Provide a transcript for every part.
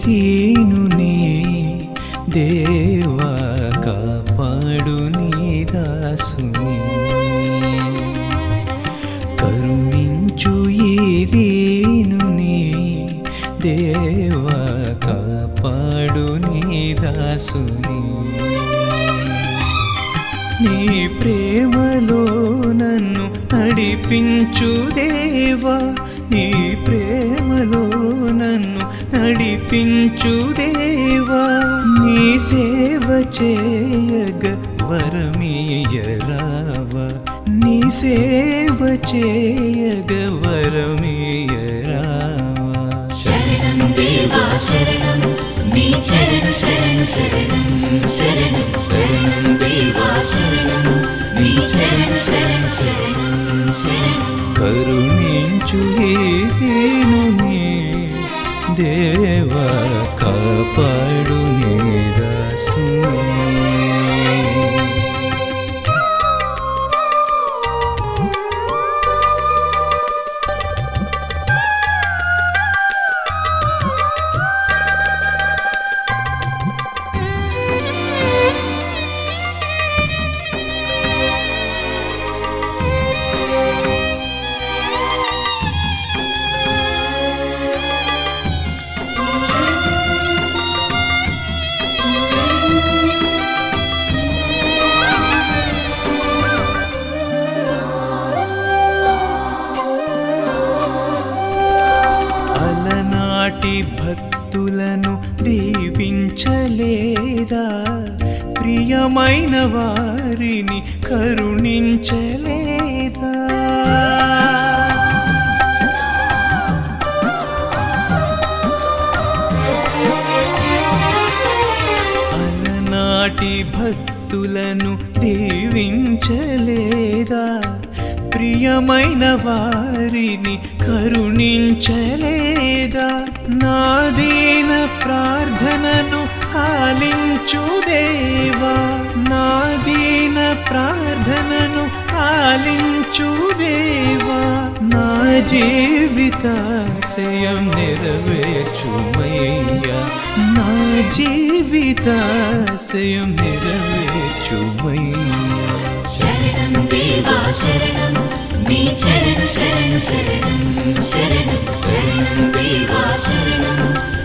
దీనుని దేవా కాపాడు నీ దాసుని కరుణించు ఈ దీనుని దేవా కాపాడు నీ దాసుని నీ ప్రేమలో నన్ను నడిపించు దేవా నీ ప్రేమలో నన్ను నడిపించు దేవా నీ సేవ చేయగ వరమీయరావా నీ సేవ చేయగ వరమీయరావా శరణం దేవా శరణం నీ చరణ శరణు శరణం శరణం శరణం దేవా శరణం నీ చరణ శరణు శరణం శరణం కరుణించు దీనుని దేవా కాపాడు నీ దాసుని భక్తులను దీవించలేదా ప్రియమైన వారిని కరుణించలేదా అలనాటి భక్తులను దీవించలేదా ప్రియమైన వారిని కరుణించలేదా నా దీన ప్రార్థనను ఆలించు దేవా నా దీన ప్రార్థనను ఆలించు దేవా నా జీవితాశయం నెరవేర్చుమయ్యా నా జీవితాశయం నెరవేర్చుమయ్యా శరణం దేవా శరణం నీ చరణ శరణు శరణం శరణం శరణం దేవా శరణం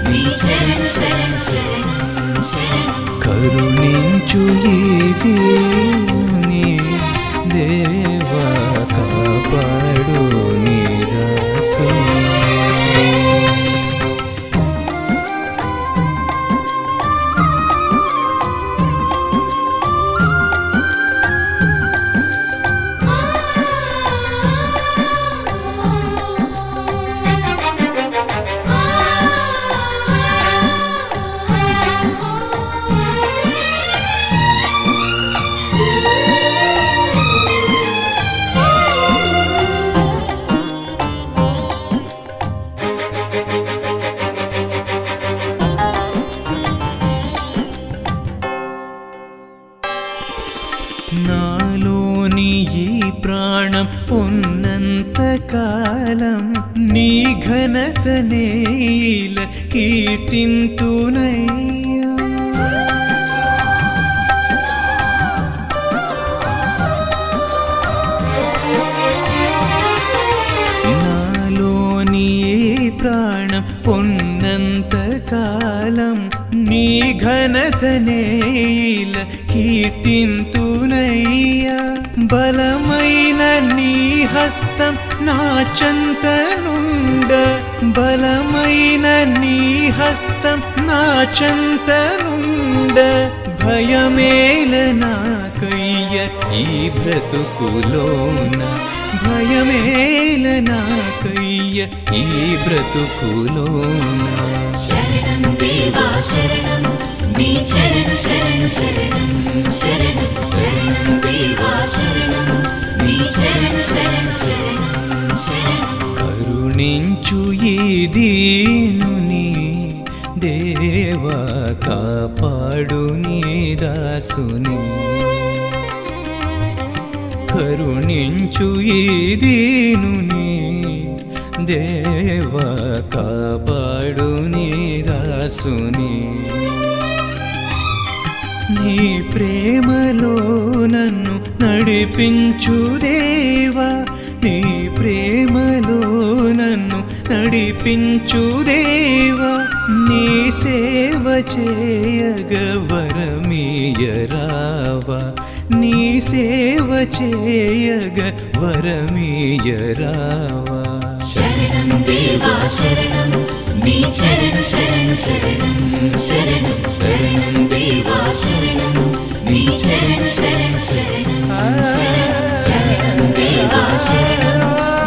నీ చరణ శరణు శరణం శరణం కరుణించు ఈ దీనుని దేవా కాపాడు నీ దాసుని నాలోని ఈ ప్రాణం ఉన్నంత కాలం నీ ఘనతనే ఇలా కీర్తింతునయ్యా నాలోని ఈ ప్రాణం ఉన్నంత కాలం నీ ఘనతనే ఇలా కీర్తింతునయ్యా బలమైన నీ హస్తం నా చెంతనుండ బలమైన నీ హస్తం నా చెంతనుండ భయమేల నాకయ్య ఈ బ్రతుకులోన భయమేల నాకయ్య ఈ బ్రతుకులోన శరణం దేవా శరణం నీ చరణ శరణు శరణం శరణం శరణం దేవా శరణం నీ చరణ శరణు శరణం శరణం కరుణించు ఈ దీనుని దేవా కాపాడు నీ దాసుని కరుణించు ఈ దీనుని దేవా కాపాడు నీ దాసుని దాసుని నీ ప్రేమలో నన్ను నడిపించు దేవా నీ ప్రేమలో నన్ను నడిపించు దేవా నీ సేవ చేయగ వరమీయరావా నీ సేవ చేయగ వరమీయరావా శరణం దేవా శరణం నీ చరణు శరణు శరణం శరణం శరణం దేవా శరణం నీ చరణు శరణు శరణం శరణం శరణం దేవా శరణం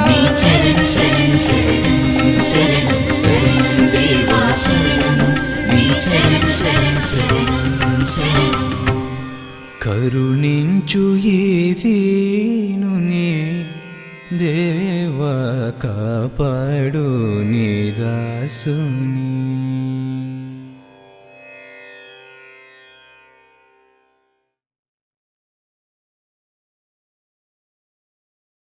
నీ చరణు శరణు శరణం శరణం శరణం దేవా శరణం నీ చరణు శరణు శరణం శరణం కరుణించు ఈ దీనుని దేవా కాపాడు నీ దాసుని